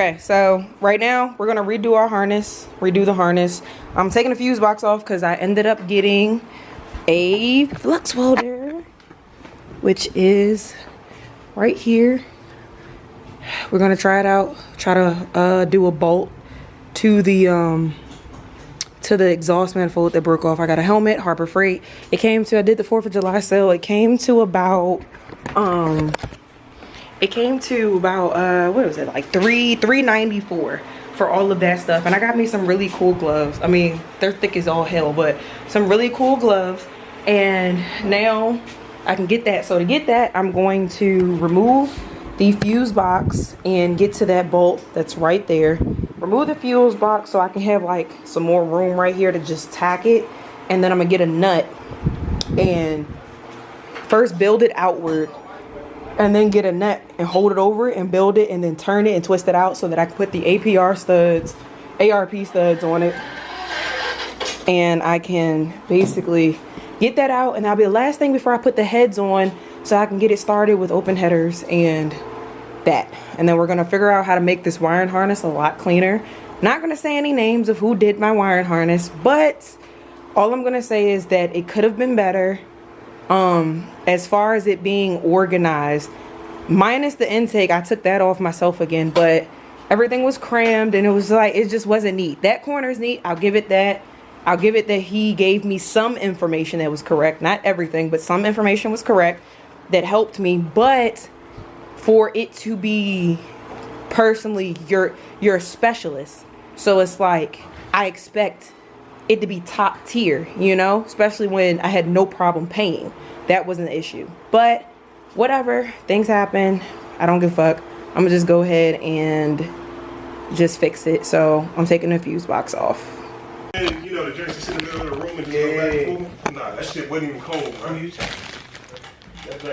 Okay, so right now we're gonna redo the harness. I'm taking the fuse box off because I ended up getting a flux welder, which is right here. We're gonna try it out, try to do a bolt to the exhaust manifold that broke off. I got a helmet, Harbor Freight. It came to, I did the 4th of July sale. It came to about what was it, like $394 for all of that stuff. And I got me some really cool gloves. I mean, they're thick as all hell, but some really cool gloves. And now I can get that. So to get that, I'm going to remove the fuse box and get to that bolt that's right there. Remove the fuse box so I can have like some more room right here to just tack it. And then I'm gonna get a nut and first build it outward, and then get a nut and hold it over and build it, and then turn it and twist it out so that I can put the ARP studs on it. And I can basically get that out, and that'll be the last thing before I put the heads on, so I can get it started with open headers and that. And then we're gonna figure out how to make this wiring harness a lot cleaner. Not gonna say any names of who did my wiring harness, but all I'm gonna say is that it could have been better. As far as it being organized, minus the intake, I took that off myself again, but everything was crammed and it was like, it just wasn't neat. That corner is neat, I'll give it that. I'll give it that he gave me some information that was correct. Not everything, but some information was correct that helped me. But for it to be personally, you're a specialist, so it's like I expect it to be top tier, you know, especially when I had no problem paying. That wasn't the issue, but whatever, things happen. I don't give a fuck. I'm gonna just go ahead and just fix it. So I'm taking the fuse box off. And you know the drinks that sit in the middle of the room and just go back and forth? Nah, that shit wasn't even cold, bro.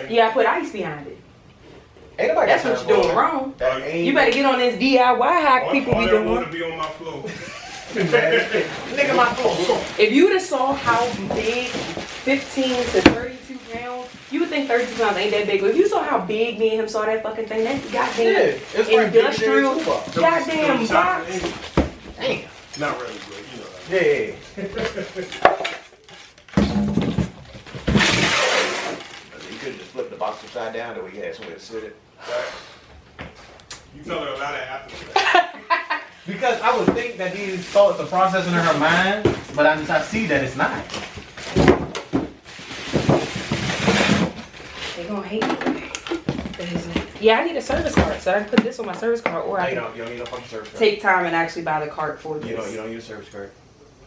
Yeah, I put ice behind it. Ain't nobody. That's what you're doing wrong. You better get on this DIY hack people be doing. I want to be on my floor. Nigga, my floor. If you would have saw how big 15 to 32 pounds, you would think 32 pounds ain't that big. But if you saw how big me and him saw that fucking thing, that goddamn industrial goddamn box. Damn. Not really, but you know. Yeah. You could just flip the box upside down that we had somewhere to sit it. Right. You tell her about it after that. Because I would think that these thoughts are processing in her mind, but I see that it's not. They gonna hate me. Yeah, I need a service card, so I can put this on my service card, or I can you don't need no fucking service card. take time and actually buy the cart for this. You don't need a service card.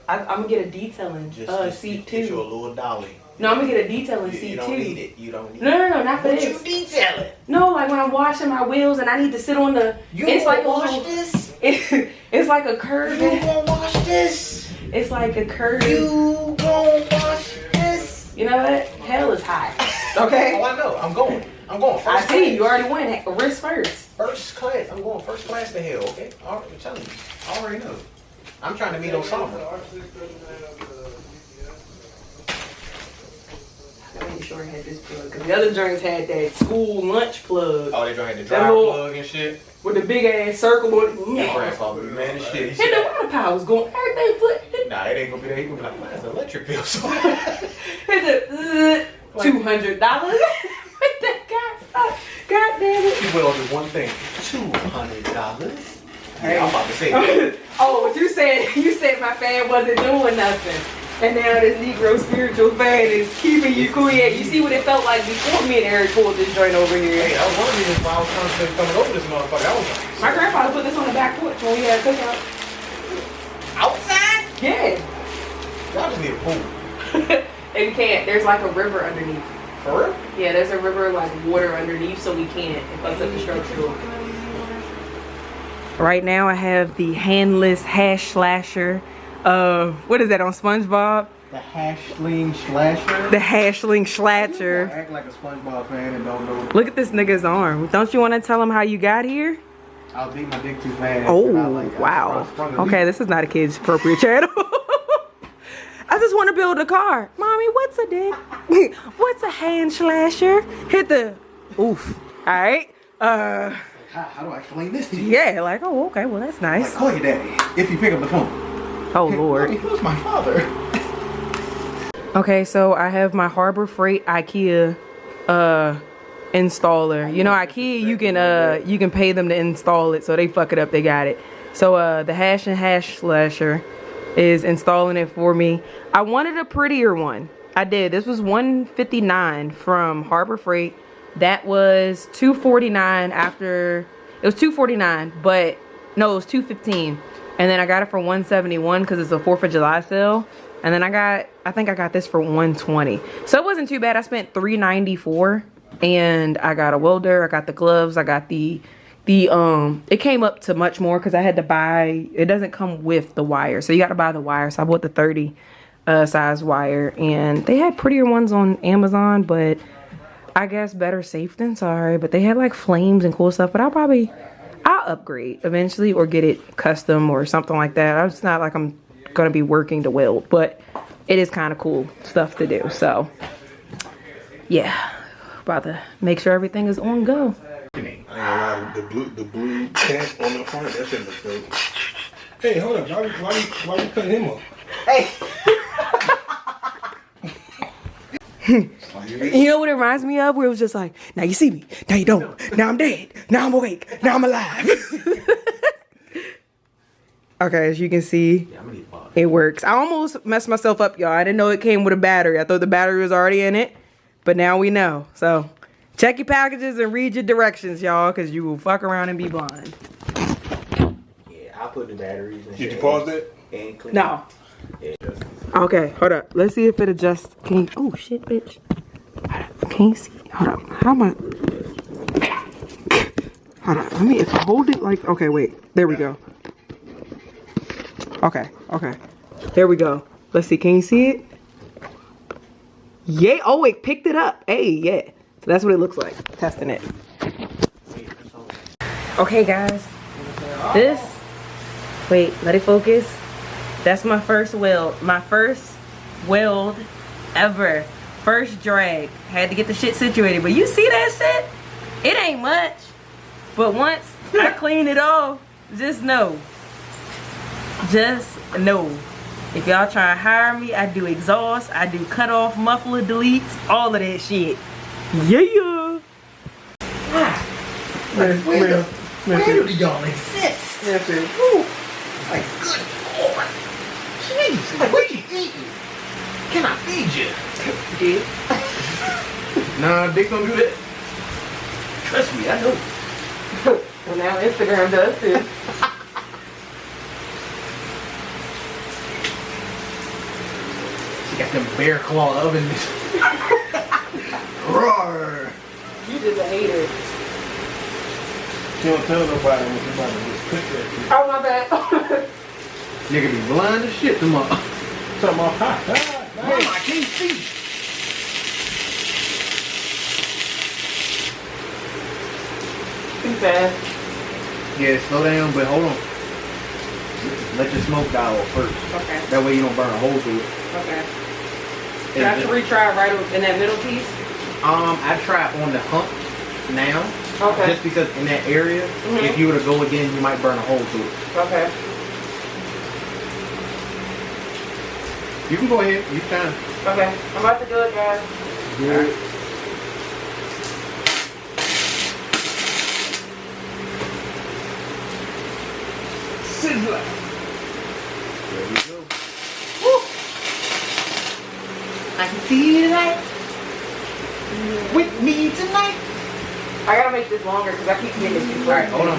I'm gonna get a detailing seat too. Get you a little dolly. No, I'm gonna get a detailing seat too. You don't need it. You don't need it. No, not for What this. you detailing? No, like when I'm washing my wheels and I need to sit on the. It's like wash this. It's like a curve. You gonna wash this? It's like a curve. You gonna wash this? You know what? Hell is hot. Okay. Oh, I know. I'm going. First I see. class. You already went. Wrist first. First class. I'm going first class to hell. Okay. I'm telling you. I already know. I'm trying to meet Osama. I made sure I had this plug because the other joints had that school lunch plug. Oh, they had the dryer plug and shit. With the big ass circle on it. Your grandfather, man, and shit. And the water power was going. Everything flipped. Nah, it ain't gonna be that. He gonna be like, man, it's an electric bill. So. It's $200. God damn it. He went on to one thing. $200. Hey, I'm about to say that. Oh, what you said my fan wasn't doing nothing. And now this Negro spiritual fan is keeping you quiet. You see what it felt like before me and Eric pulled this joint over here. Hey, that was one of the reasons why I was constantly coming over this motherfucker. I was like, my grandfather put this on the back porch when we had a cookout. Outside? Yeah. Y'all just need a pool. And we can't. There's like a river underneath. For real? Yeah, there's a river, like water underneath, so we can't. It fucks up the structure. Right now I have the handless hash slasher of, what is that on SpongeBob? The hashling slasher. The hashling slasher. Act like a SpongeBob fan and don't know. Look at this nigga's arm. Don't you want to tell him how you got here? I'll beat my dick too fast. Oh, wow. Okay, this is not a kid's appropriate channel. I just want to build a car. Mommy, what's a dick? What's a hand slasher? Hit the oof. All right. how do I explain this to you? Yeah, like, oh, okay, well, that's nice. Like, call your daddy if you pick up the phone. Oh, Lord. Mommy, who's my father? Okay, so I have my Harbor Freight IKEA installer. You know, IKEA, you can pay them to install it, so they fuck it up, they got it. So the Hash and Hash Slasher is installing it for me. I wanted a prettier one. I did. This was $159 from Harbor Freight. That was $249 after. It was $249, but no, it was $215. And then I got it for $171 because it's a 4th of July sale. And then I think I got this for $120. So it wasn't too bad. I spent $394, and I got a welder. I got the gloves. I got it came up to much more because I had to buy. It doesn't come with the wire, so you got to buy the wire. So I bought the 30 size wire, and they had prettier ones on Amazon, but I guess better safe than sorry. But they had like flames and cool stuff. But I'll upgrade eventually or get it custom or something like that. It's not like I'm gonna be working to weld, but it is kind of cool stuff to do. So yeah, about to make sure everything is on go. I ain't gonna lie, the blue pants on the front, that shit looks dope. Hey, hold up, why you cutting him off? Hey. You know what it reminds me of? Where it was just like, now you see me, now you don't, now I'm dead, now I'm awake, now I'm alive. Okay, as you can see, it works. I almost messed myself up, y'all. I didn't know it came with a battery. I thought the battery was already in it, but now we know. So check your packages and read your directions, y'all, because you will fuck around and be blind. Yeah, I'll put the batteries in. Did you pause that? And clean. No. Yeah, Okay, hold up. Let's see if it adjusts. Can you, oh shit, bitch. Can you see? Hold up. How am I? Hold up. Let me hold it like. Okay, wait. There we go. Okay. There we go. Let's see. Can you see it? Yeah. Oh, it picked it up. Hey, yeah. So that's what it looks like. Testing it. Okay, guys. This. Wait. Let it focus. That's my first weld. My first weld ever. First drag. Had to get the shit situated. But you see that shit? It ain't much. But once I clean it off, just know. Just know. If y'all try to hire me, I do exhaust, I do cut off, muffler, deletes, all of that shit. Yeah. Where do y'all exist? Like, good Lord. Jeez, like, what you eating? Can I feed you? Dick. Nah, Dick don't do that. Trust me, I know. Well, now Instagram does too. She got them bear claw ovens. Roar. You just a hater. She don't tell nobody what you about to just cook that shit. Oh, my bad. Nigga be blind as shit tomorrow. Something off hot. Mama, I can't see. Too fast. Yeah, slow down, but hold on. Let your smoke die off first. Okay. That way you don't burn a hole through it. Okay. Should I have to retry right in that middle piece? I try on the hump now. Okay. Just because in that area, if you were to go again, you might burn a hole through it. Okay. You can go ahead. You can. Okay. I'm about to do it, guys. Good. Sizzler. There we go. Woo. I can see you tonight. With me tonight. I gotta make this longer because I keep getting it too close. Alright, hold on.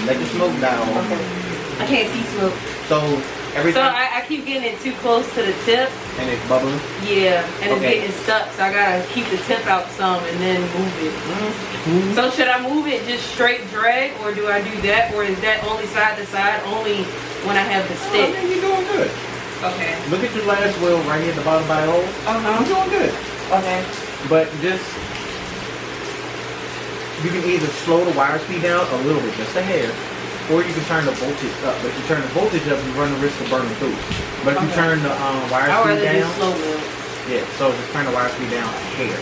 Let the smoke die off. Okay. I can't see smoke. So every So time I keep getting it too close to the tip. and it's bubbling. Yeah, and it's Okay. getting stuck, so I gotta keep the tip out some and then move it. So should I move it just straight drag, or do I do that, or is that only side to side, only when I have the stick? I mean, you're doing good. Okay. Look at your last wheel right here at the bottom by the hole. Uh-huh. You're doing good. Okay. But just, you can either slow the wire speed down a little bit, just a hair, or you can turn the voltage up. But if you turn the voltage up, you run the risk of burning through. But if you turn the wire I'd speed rather do down, slow move. yeah, so just turn the wire speed down a hair.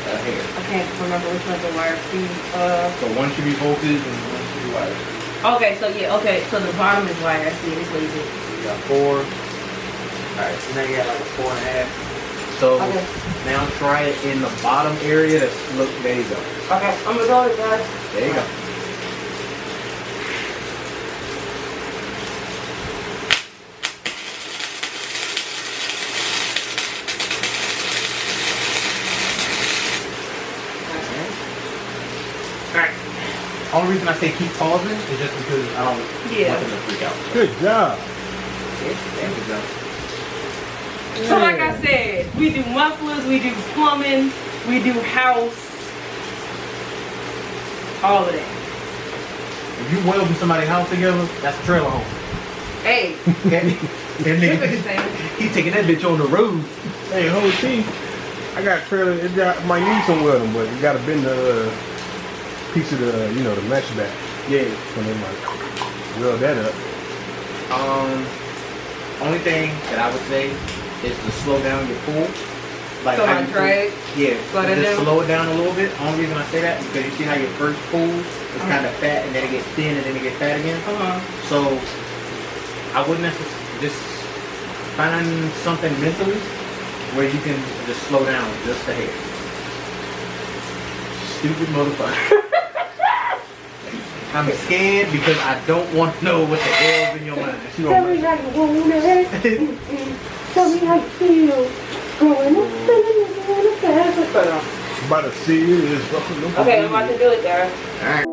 hair. I can't remember which one's the wire feed. So one should be voltage and one should be wire. Okay, so yeah, okay, so the bottom is wire. I see it. It's lazy. You got 4. Alright, so now you got like a 4.5. So Okay. now try it in the bottom area. Look, there you go. Okay, I'm gonna go with that. There you go. Alright. Only reason I say keep pausing is just because I don't want them to freak out. Good job. There we go. So like I said, we do mufflers, we do plumbing, we do house, all of that. If you weld in somebody's house together, that's a trailer home. Hey, That nigga, he taking that bitch on the road. Hey, whole team. I got a trailer. It got my need some welding, but you got to bend the piece of the the mesh back. Yeah. And then like weld that up. Only thing that I would say is to slow down your pull. Like so how I you drag. pull. Yeah. Slow that Just down? slow it down a little bit. Only reason I say that is because you see how your first pull is kind of fat and then it gets thin and then it gets fat again. So I wouldn't necessarily just find something mentally where you can just slow down just a hair. Stupid motherfucker. I'm scared because I don't want to know what the hell's in your mind. Tell me how you want it. Tell me how you feel. Growing up, feeling fast. About to see it. Okay, I'm about to do it, Dara. Alright.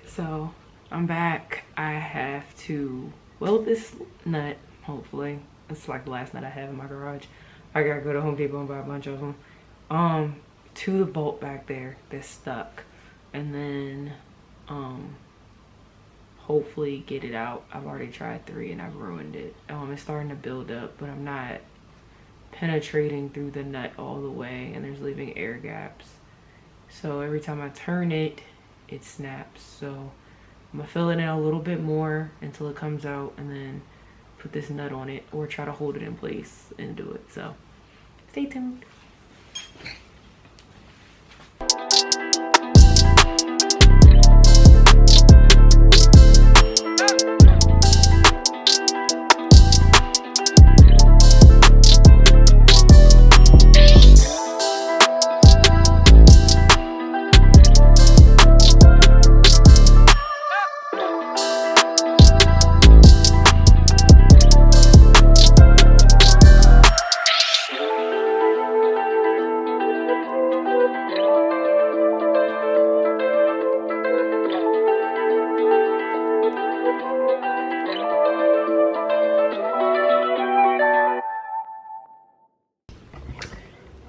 So I'm back. I have to weld this nut, hopefully. It's like the last nut I have in my garage. I gotta go to Home Depot and buy a bunch of them. To the bolt back there that's stuck. And then hopefully get it out. I've already tried 3 and I've ruined it. It's starting to build up, but I'm not penetrating through the nut all the way, and there's leaving air gaps. So every time I turn it, it snaps. So I'm gonna fill it in a little bit more until it comes out, and then put this nut on it or try to hold it in place and do it. So stay tuned.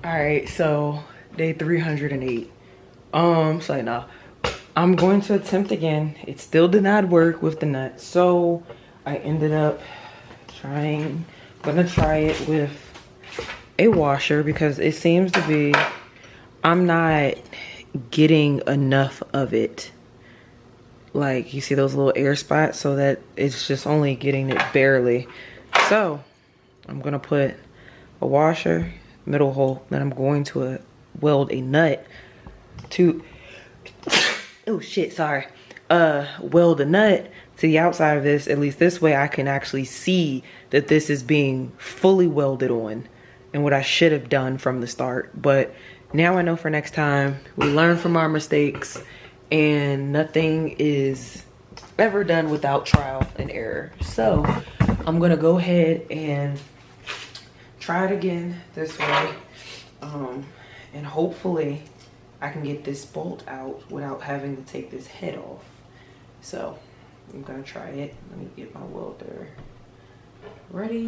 Alright, so day 308. So now I'm going to attempt again. It still did not work with the nut, so I ended up gonna try it with a washer, because it seems to be, I'm not getting enough of it. Like, you see those little air spots, so that it's just only getting it barely. So I'm gonna put a washer, middle hole, then I'm going to weld a nut to, oh shit, sorry, weld a nut to the outside of this. At least this way I can actually see that this is being fully welded on, and what I should have done from the start. But now I know for next time. We learn from our mistakes, and nothing is ever done without trial and error. So I'm gonna go ahead and try it again this way, and hopefully I can get this bolt out without having to take this head off. So I'm gonna try it. Let me get my welder ready.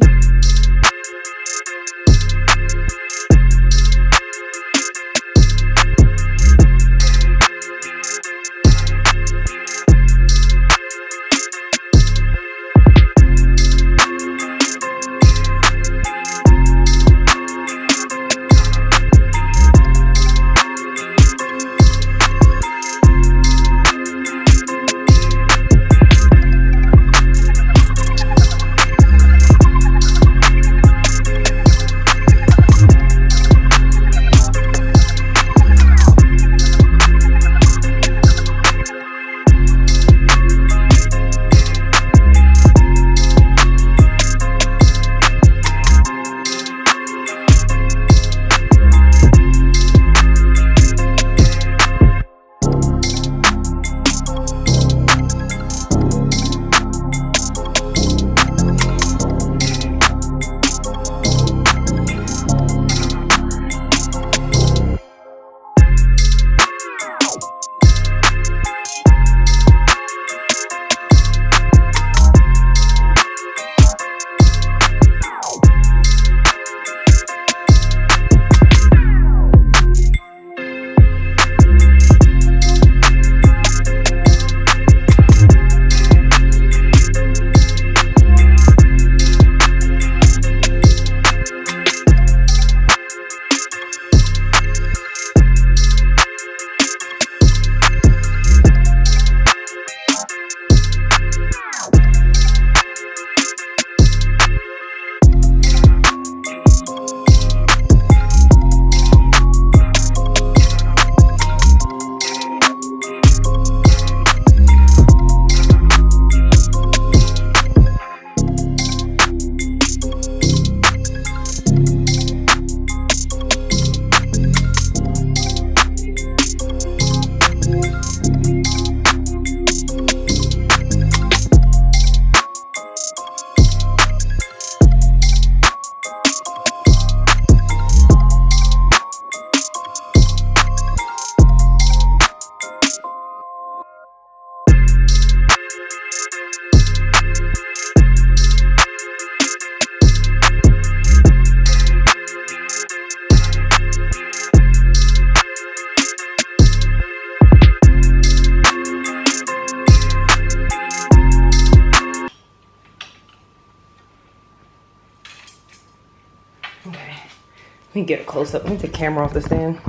Let me get a close up. Let me take the camera off the stand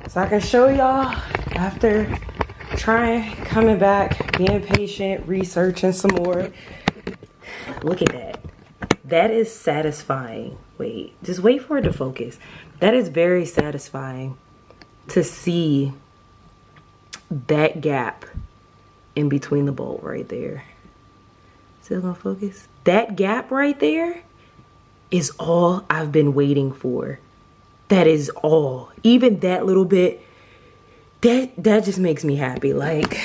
so I can show y'all after coming back, being patient, researching some more. Look at that. That is satisfying. Wait, just wait for it to focus. That is very satisfying to see that gap in between the bolt right there. Still gonna focus? That gap right there is all I've been waiting for. That is all. Even that little bit, that just makes me happy. Like,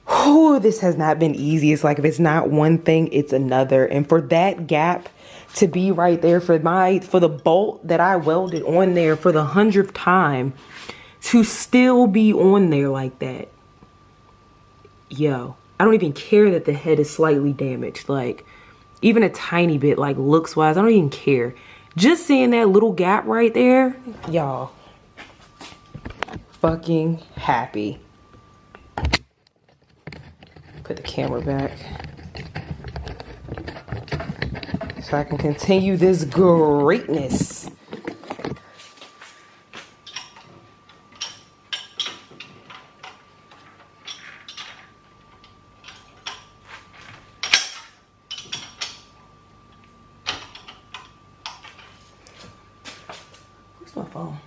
oh, this has not been easy. It's like if it's not one thing, it's another. And for that gap to be right there, for the bolt that I welded on there for the 100th time to still be on there like that. Yo, I don't even care that the head is slightly damaged. Like, even a tiny bit, like looks wise, I don't even care. Just seeing that little gap right there, y'all, fucking happy. Put the camera back so I can continue this greatness. My phone.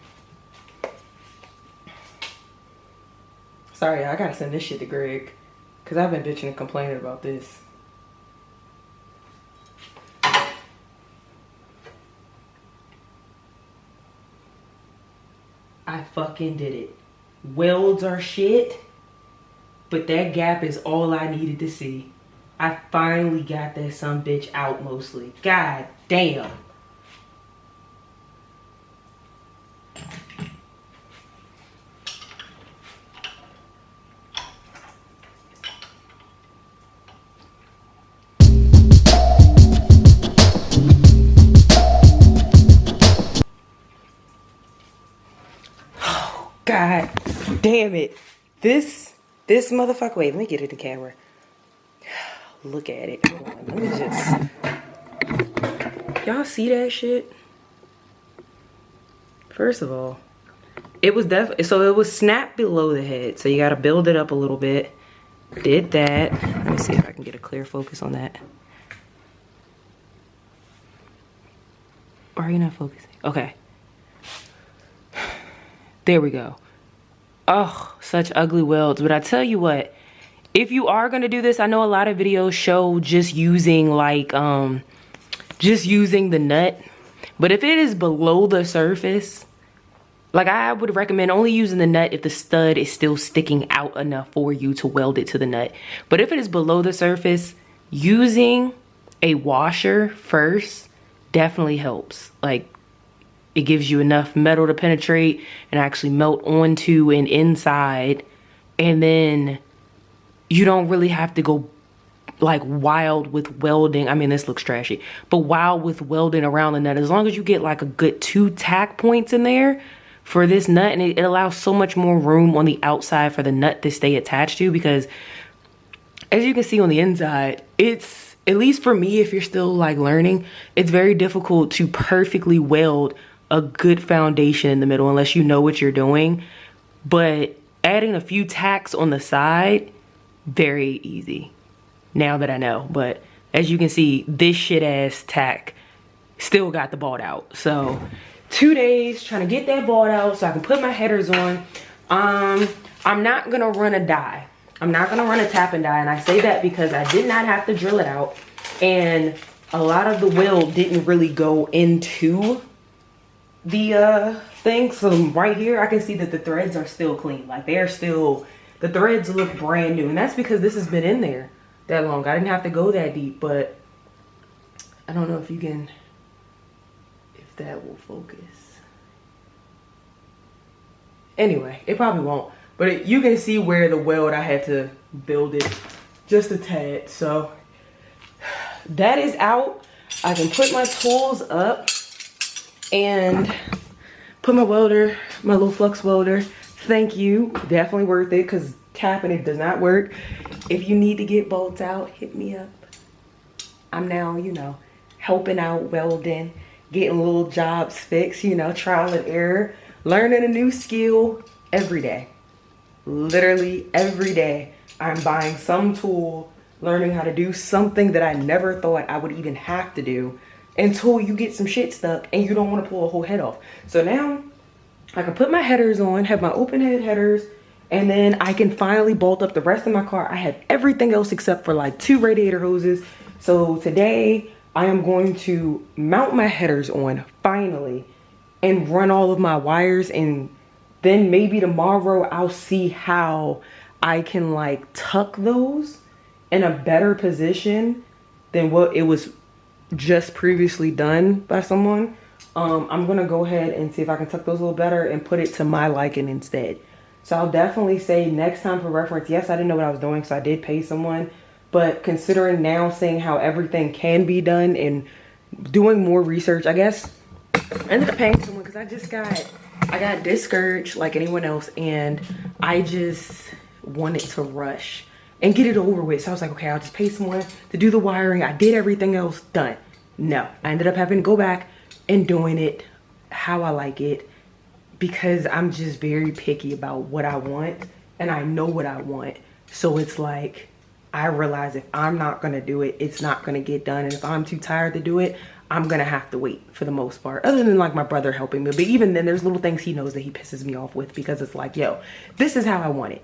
Sorry, I gotta send this shit to Greg because I've been bitching and complaining about this. I fucking did it. Welds are shit, but that gap is all I needed to see. I finally got that son bitch out mostly. God damn. God damn it. This motherfucker, wait, let me get it to camera. Look at it. Hold on, let me just, y'all see that shit? First of all, it was definitely, so it was snapped below the head. So you gotta build it up a little bit. Did that. Let me see if I can get a clear focus on that. Or are you not focusing? Okay. There we go. Oh, such ugly welds. But I tell you what, if you are gonna do this, I know a lot of videos show just using like, just using the nut. But if it is below the surface, like I would recommend only using the nut if the stud is still sticking out enough for you to weld it to the nut. But if it is below the surface, using a washer first definitely helps. Like it gives you enough metal to penetrate and actually melt onto and inside. And then you don't really have to go like wild with welding. I mean, this looks trashy, but wild with welding around the nut. As long as you get like a good 2 tack points in there for this nut, and it allows so much more room on the outside for the nut to stay attached to, because as you can see on the inside, it's, at least for me, if you're still like learning, it's very difficult to perfectly weld a good foundation in the middle unless you know what you're doing. But adding a few tacks on the side, very easy now that I know. But as you can see, this shit ass tack still got the bolt out. So 2 days trying to get that bolt out so I can put my headers on. I'm not gonna run a die. I'm not gonna run a tap and die, and I say that because I did not have to drill it out, and a lot of the weld didn't really go into the thing. So right here I can see that the threads are still clean. Like they're still, the threads look brand new, and that's because this has been in there that long. I didn't have to go that deep, but I don't know if you can, if that will focus. Anyway, it probably won't, but you can see where the weld, I had to build it just a tad. So that is out. I can put my tools up and put my welder, my little flux welder. Thank you, definitely worth it, because tapping it does not work. If you need to get bolts out, hit me up. I'm now, you know, helping out welding, getting little jobs fixed, you know, trial and error, learning a new skill every day. Literally every day, I'm buying some tool, learning how to do something that I never thought I would even have to do, until you get some shit stuck and you don't want to pull a whole head off. So now I can put my headers on, have my open head headers, and then I can finally bolt up the rest of my car. I have everything else except for like 2 radiator hoses. So today I am going to mount my headers on finally and run all of my wires, and then maybe tomorrow I'll see how I can like tuck those in a better position than what it was just previously done by someone. I'm gonna go ahead and see if I can tuck those a little better and put it to my liking instead. So I'll definitely say next time for reference, yes, I didn't know what I was doing, so I did pay someone, but considering now seeing how everything can be done and doing more research, I guess I ended up paying someone because I got discouraged like anyone else, and I just wanted to rush and get it over with. So I was like, okay, I'll just pay someone to do the wiring. I did everything else, done. No, I ended up having to go back and doing it how I like it, because I'm just very picky about what I want, and I know what I want. So it's like, I realize if I'm not gonna do it, it's not gonna get done. And if I'm too tired to do it, I'm gonna have to wait for the most part, other than like my brother helping me. But even then, there's little things he knows that he pisses me off with, because it's like, yo, this is how I want it.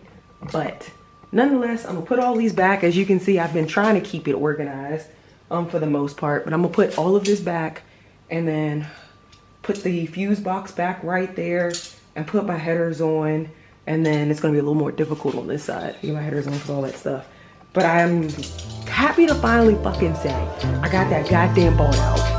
But nonetheless, I'm gonna put all these back. As you can see, I've been trying to keep it organized for the most part, but I'm gonna put all of this back and then put the fuse box back right there and put my headers on. And then it's gonna be a little more difficult on this side, get my headers on because all that stuff. But I'm happy to finally fucking say I got that goddamn bolt out.